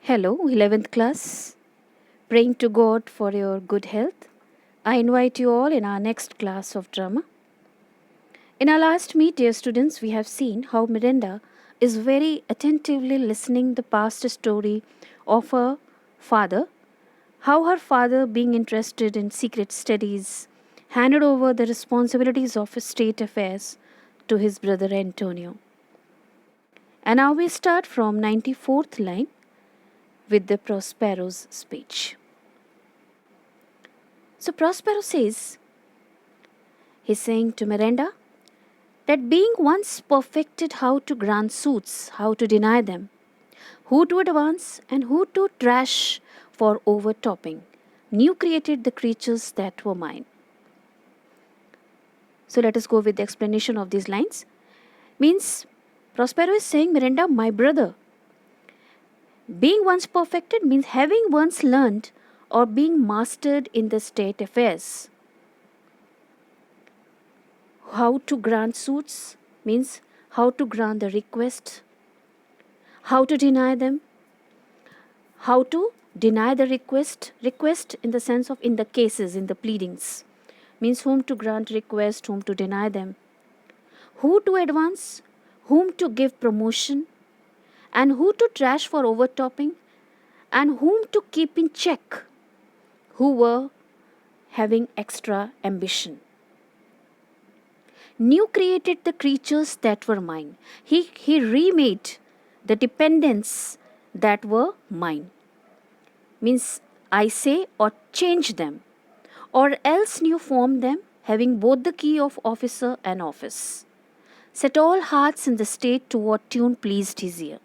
Hello, 11th class. Praying to God for your good health. I invite you all in our next class of drama. In our last meet, dear students, we have seen how Miranda is very attentively listening the past story of her father, how her father, being interested in secret studies, handed over the responsibilities of state affairs to his brother Antonio. And now we start from 94th line with the Prospero's speech. So Prospero says, he's saying to Miranda that being once perfected how to grant suits, how to deny them, who to advance and who to trash for overtopping, new created the creatures that were mine. So let us go with the explanation of these lines. Means Prospero is saying, Miranda, my brother, being once perfected means having once learned or being mastered in the state affairs. How to grant suits means how to grant the request, how to deny them, how to deny the request in the sense of in the cases, in the pleadings, means whom to grant request, whom to deny them, who to advance, whom to give promotion, and who to trash for overtopping, and whom to keep in check, who were having extra ambition. New created the creatures that were mine. He remade the dependents that were mine. Means I say or change them, or else new form them, having both the key of officer and office. Set all hearts in the state to what tune pleased his ear.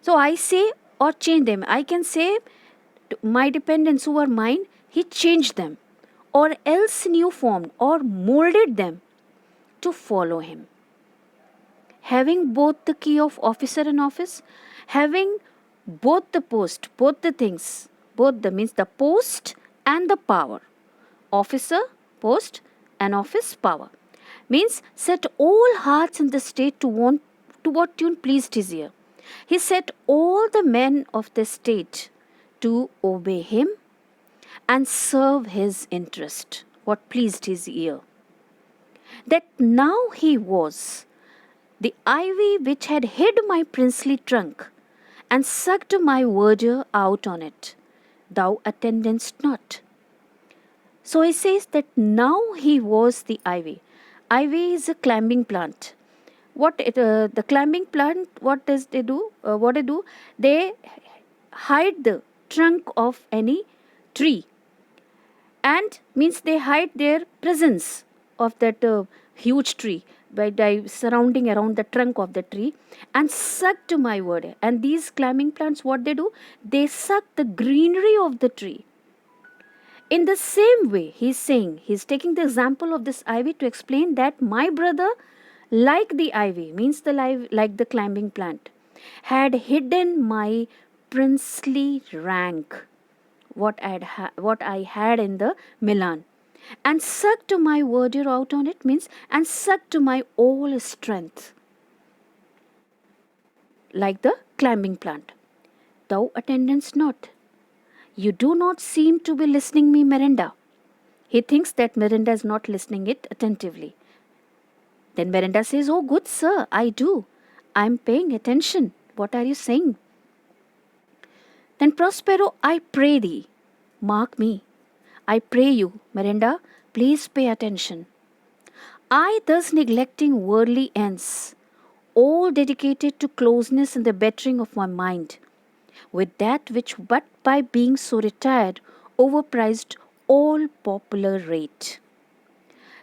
So I say or change them. I can say my dependents who are mine, he changed them, or else new formed or molded them to follow him. Having both the key of officer and office, having both the post, both the things, both the means the post and the power. Officer, post, and office power. Means set all hearts in the state to what tune pleased his ear. He set all the men of the state to obey him and serve his interest, what pleased his ear. That now he was the ivy which had hid my princely trunk, and sucked my verdure out on it. Thou attendest not. So he says that now he was the ivy. Ivy is a climbing plant. The climbing plant, what does they do? What they do? They hide the trunk of any tree, and means they hide their presence of that huge tree by surrounding around the trunk of the tree and suck to my word. And these climbing plants, what they do, they suck the greenery of the tree. In the same way, he's taking the example of this ivy to explain that my brother, like the ivy, means like the climbing plant, had hidden my princely rank, what I had in the Milan, and sucked my verdure out on it, means and sucked my all strength, like the climbing plant. Thou attendest not. You do not seem to be listening me, Miranda. He thinks that Miranda is not listening it attentively. Then Miranda says, oh good sir, I do. I am paying attention. What are you saying? Then Prospero, I pray thee, mark me. I pray you, Miranda, please pay attention. I thus neglecting worldly ends, all dedicated to closeness and the bettering of my mind, with that which but by being so retired overpriced all popular rate.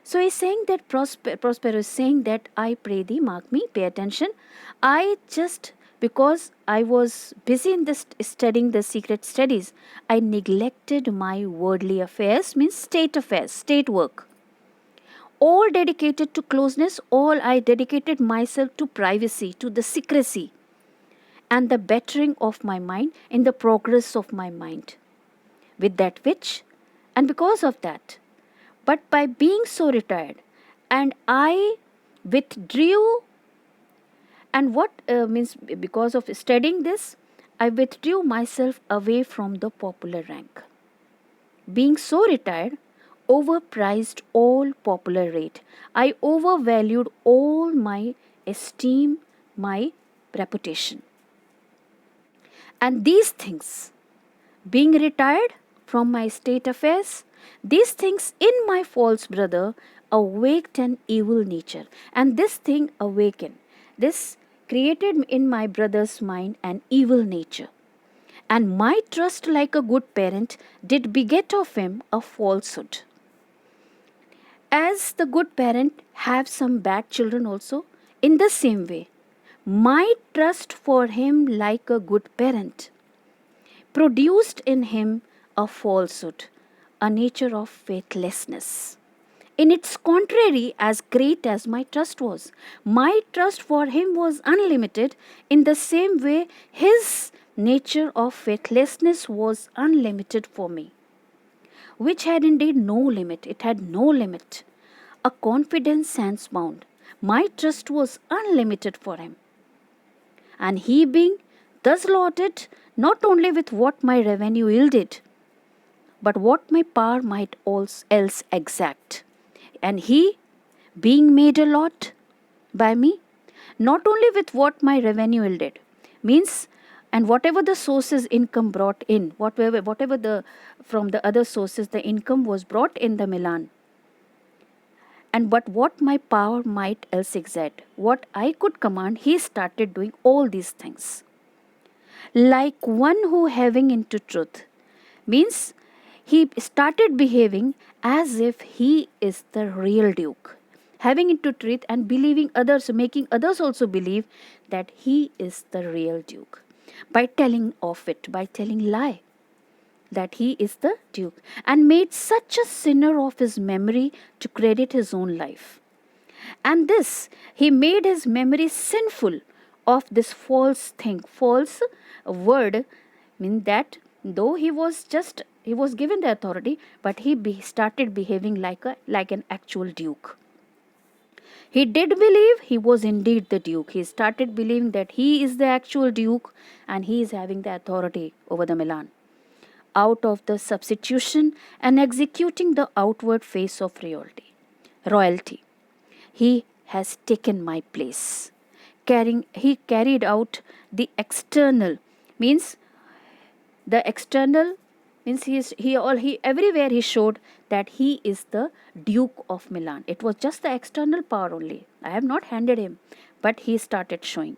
So he's saying that Prospero is saying that I pray thee, mark me, pay attention. I just, because I was busy in this studying the secret studies, I neglected my worldly affairs, means state affairs, state work. All dedicated to closeness, all I dedicated myself to privacy, to the secrecy, and the bettering of my mind in the progress of my mind. With that which, and because of that, but by being so retired, and I withdrew, and what means because of studying this, I withdrew myself away from the popular rank. Being so retired, overpriced all popular rate. I overvalued all my esteem, my reputation. And these things, being retired from my state affairs, these things in my false brother awaked an evil nature. And this thing awakened, this created in my brother's mind an evil nature. And my trust, like a good parent, did beget of him a falsehood. As the good parent have some bad children also, in the same way, my trust for him, like a good parent, produced in him a falsehood, a nature of faithlessness. In its contrary, as great as my trust was, my trust for him was unlimited. In the same way, his nature of faithlessness was unlimited for me, which had indeed no limit. It had no limit. A confidence sans bound. My trust was unlimited for him. And he being thus lauded not only with what my revenue yielded, but what my power might else exact. And he being made a lot by me, not only with what my revenue yielded, means, and whatever the sources income brought in, whatever the from the other sources the income was brought in the Milan, and but what my power might else exact, what I could command, he started doing all these things. Like one who having into truth, means he started behaving as if he is the real duke, having into truth and believing others, making others also believe that he is the real duke, by telling of it, by telling lie that he is the duke, and made such a sinner of his memory to credit his own life. And this, he made his memory sinful of this false thing, false word, mean that though he was given the authority, but he started behaving like an actual duke. He did believe he was indeed the duke. He started believing that he is the actual duke and he is having the authority over the Milan, out of the substitution and executing the outward face of royalty. He has taken my place. He carried out the external, means the external, means he everywhere he showed that he is the Duke of Milan. It was just the external power only. I have not handed him, but he started showing.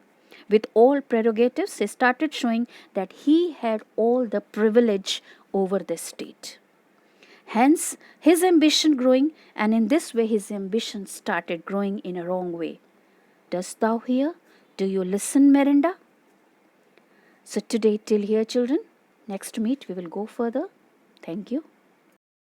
With all prerogatives, he started showing that he had all the privilege over the state. Hence, his ambition growing, and in this way his ambition started growing in a wrong way. Dost thou hear? Do you listen, Merinda? So today till here, children. Next meet we will go further. Thank you.